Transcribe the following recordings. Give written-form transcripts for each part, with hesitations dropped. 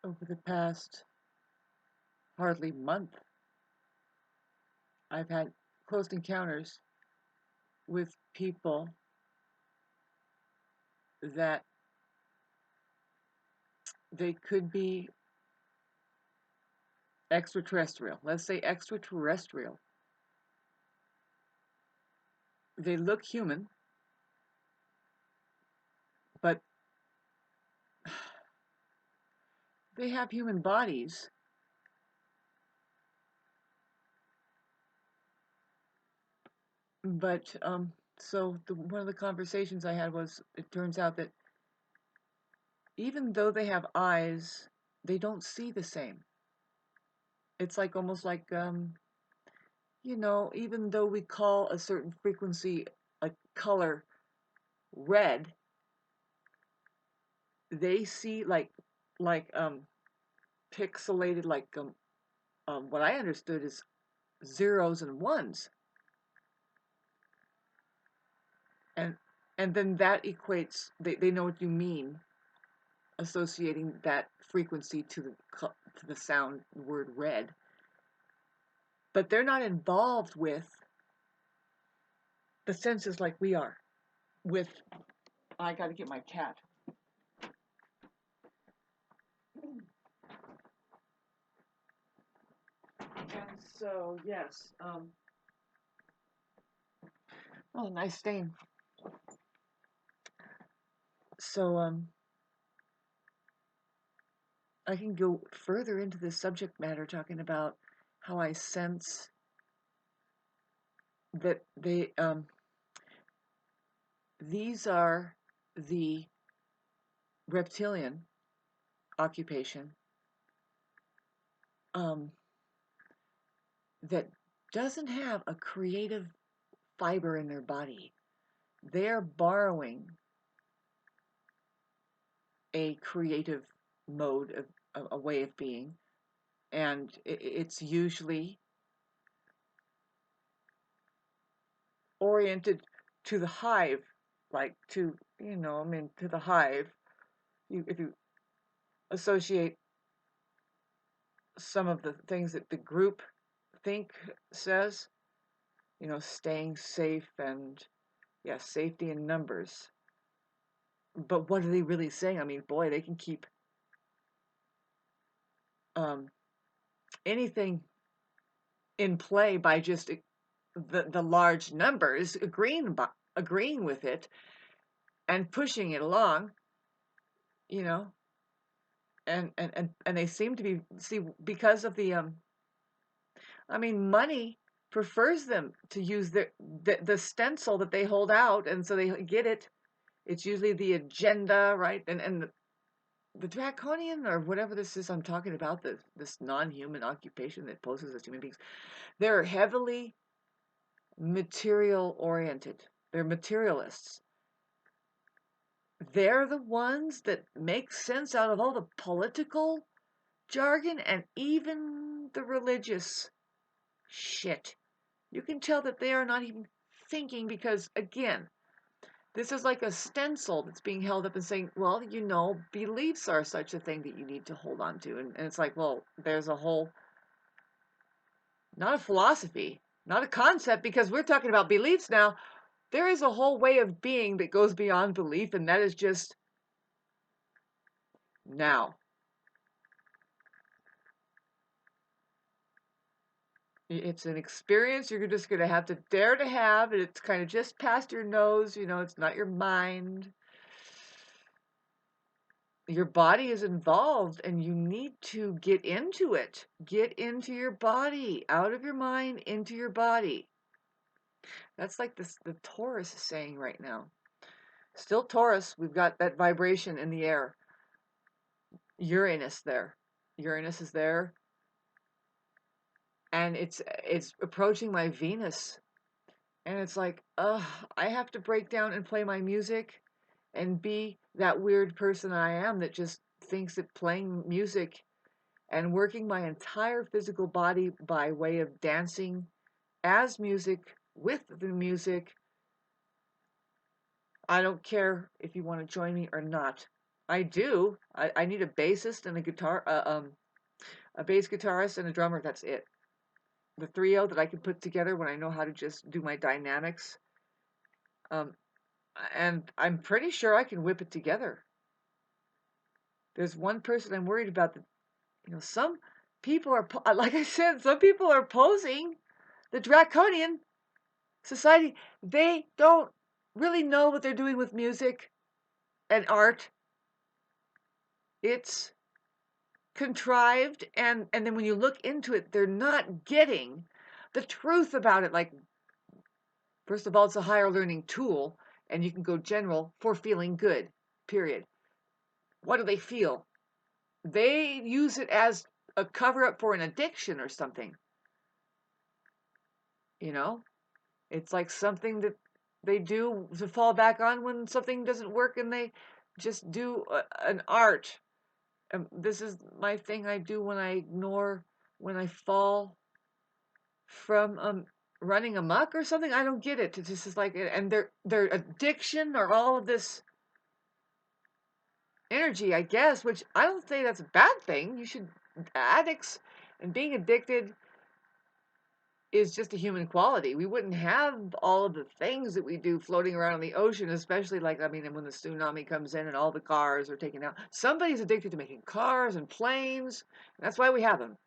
over the past hardly month, I've had close encounters with people that they could be extraterrestrial. Let's say extraterrestrial. They look human, but they have human bodies. But one of the conversations I had was, it turns out that even though they have eyes, they don't see the same. It's like almost like even though we call a certain frequency a color red, they see like pixelated, like what I understood is zeros and ones, and then that equates. They know what you mean, associating that frequency to the sound word red, but they're not involved with the senses like we are. With I got to get my cat. And so yes, oh, nice stain. So I can go further into this subject matter, talking about how I sense that these are the reptilian occupation um, that doesn't have a creative fiber in their body. They're borrowing a creative mode of a way of being, and it's usually oriented to the hive, like to the hive. If you associate some of the things that the group think says, staying safe and, yes, safety in numbers. But what are they really saying? I mean, boy, they can keep um, anything in play by just the large numbers agreeing with it and pushing it along, you know, and they seem to be, see, because of money prefers them to use the stencil that they hold out, and so they get it. It's usually the agenda, right? And the draconian, or whatever this is I'm talking about, this non-human occupation that poses as human beings, they're heavily material oriented. They're materialists. They're the ones that make sense out of all the political jargon and even the religious shit. You can tell that they are not even thinking, because, again, this is like a stencil that's being held up and saying, well, beliefs are such a thing that you need to hold on to. And it's like, well, there's a whole, not a philosophy, not a concept, because we're talking about beliefs now. There is a whole way of being that goes beyond belief, and that is just now. It's an experience you're just going to have to dare to have, and it's kind of just past your nose, it's not your mind. Your body is involved, and you need to get into it. Get into your body, out of your mind, into your body. That's like the Taurus is saying right now. Still Taurus, we've got that vibration in the air. Uranus there. Uranus is there. And it's approaching my Venus. And it's like, I have to break down and play my music and be that weird person I am that just thinks that playing music and working my entire physical body by way of dancing as music, with the music. I don't care if you want to join me or not. I do. I need a bassist and a bass guitarist and a drummer. That's it. The trio that I can put together when I know how to just do my dynamics. Um, and I'm pretty sure I can whip it together. There's one person I'm worried about that, some people are, like I said, some people are posing the draconian society. They don't really know what they're doing with music and art. It's contrived, and then when you look into it, they're not getting the truth about it. Like, first of all, it's a higher learning tool, and you can go general for feeling good, period. What do they feel? They use it as a cover up for an addiction or something. You know, it's like something that they do to fall back on when something doesn't work, and they just do an art. This is my thing I do when I fall from running amok or something. I don't get it. It's just like, and their addiction or all of this energy, I guess, which I don't say that's a bad thing. You should addicts and being addicted is just a human quality. We wouldn't have all of the things that we do floating around in the ocean, especially like, I mean, when the tsunami comes in and all the cars are taken out. Somebody's addicted to making cars and planes. And that's why we have them.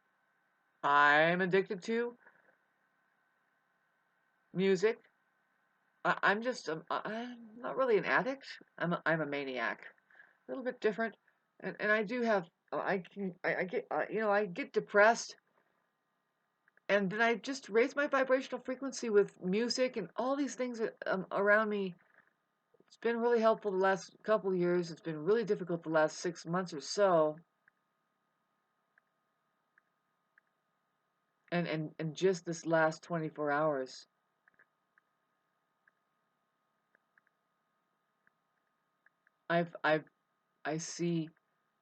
I'm addicted to music. I'm not really an addict. I'm a maniac. A little bit different. And I do have, I get, I get depressed. And then I just raise my vibrational frequency with music and all these things around me. It's been really helpful the last couple of years. It's been really difficult the last 6 months or so. And just this last 24 hours. I see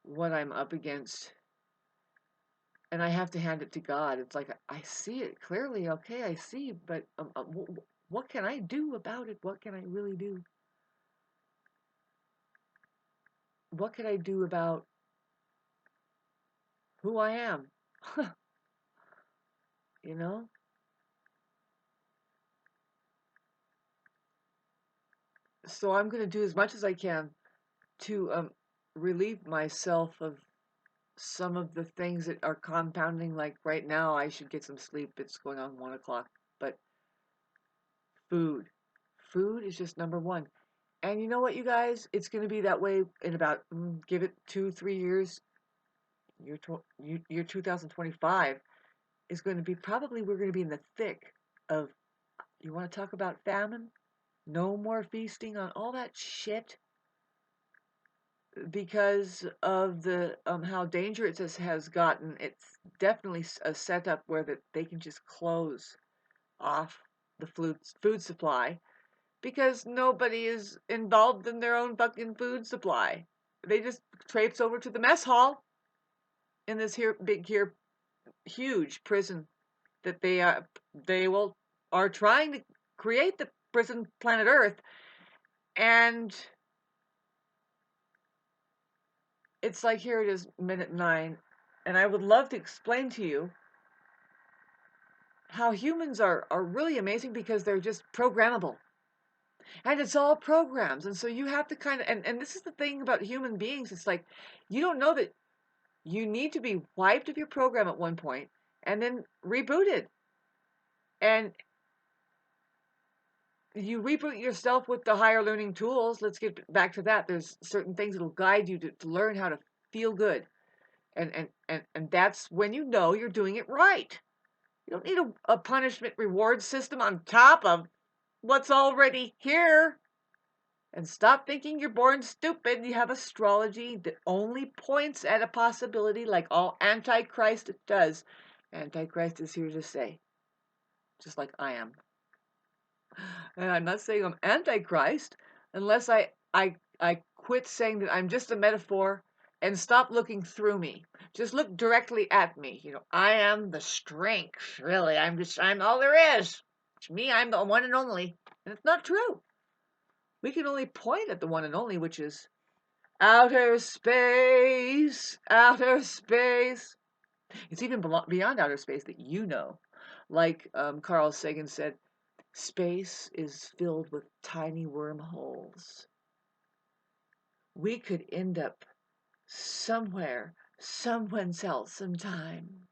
what I'm up against, and I have to hand it to God. It's like I see it clearly. Okay, I see, but what can I do about it? What can I really do? What can I do about who I am? you know? So I'm going to do as much as I can to relieve myself of some of the things that are compounding. Like right now, I should get some sleep. It's going on 1 o'clock. But food. Food is just number one. And you know what, you guys? It's going to be that way in about, give it 2-3 years. Year 2025 is going to be probably, we're going to be in the thick of, you want to talk about famine? No more feasting on all that shit because of the how dangerous this has gotten. It's definitely a setup where that they can just close off the food supply because nobody is involved in their own fucking food supply. They just traipse over to the mess hall in this here huge prison that they will are trying to create the prison planet Earth, and it's like, here it is, minute 9, and I would love to explain to you how humans are really amazing because they're just programmable. And it's all programs. And so you have to kind of, and this is the thing about human beings, it's like you don't know that you need to be wiped of your program at one point and then rebooted. And you reboot yourself with the higher learning tools. Let's get back to that. There's certain things that will guide you to learn how to feel good. And that's when you know you're doing it right. You don't need a punishment reward system on top of what's already here. And stop thinking you're born stupid. You have astrology that only points at a possibility, like all Antichrist does. Antichrist is here to stay, just like I am. And I'm not saying I'm Antichrist unless I quit saying that I'm just a metaphor and stop looking through me. Just look directly at me. I am the strength. Really, I'm all there is. To me, I'm the one and only. And it's not true. We can only point at the one and only, which is Outer space, outer space. It's even beyond outer space that you know. Like Carl Sagan said, space is filled with tiny wormholes. We could end up somewhere, someone else, sometime.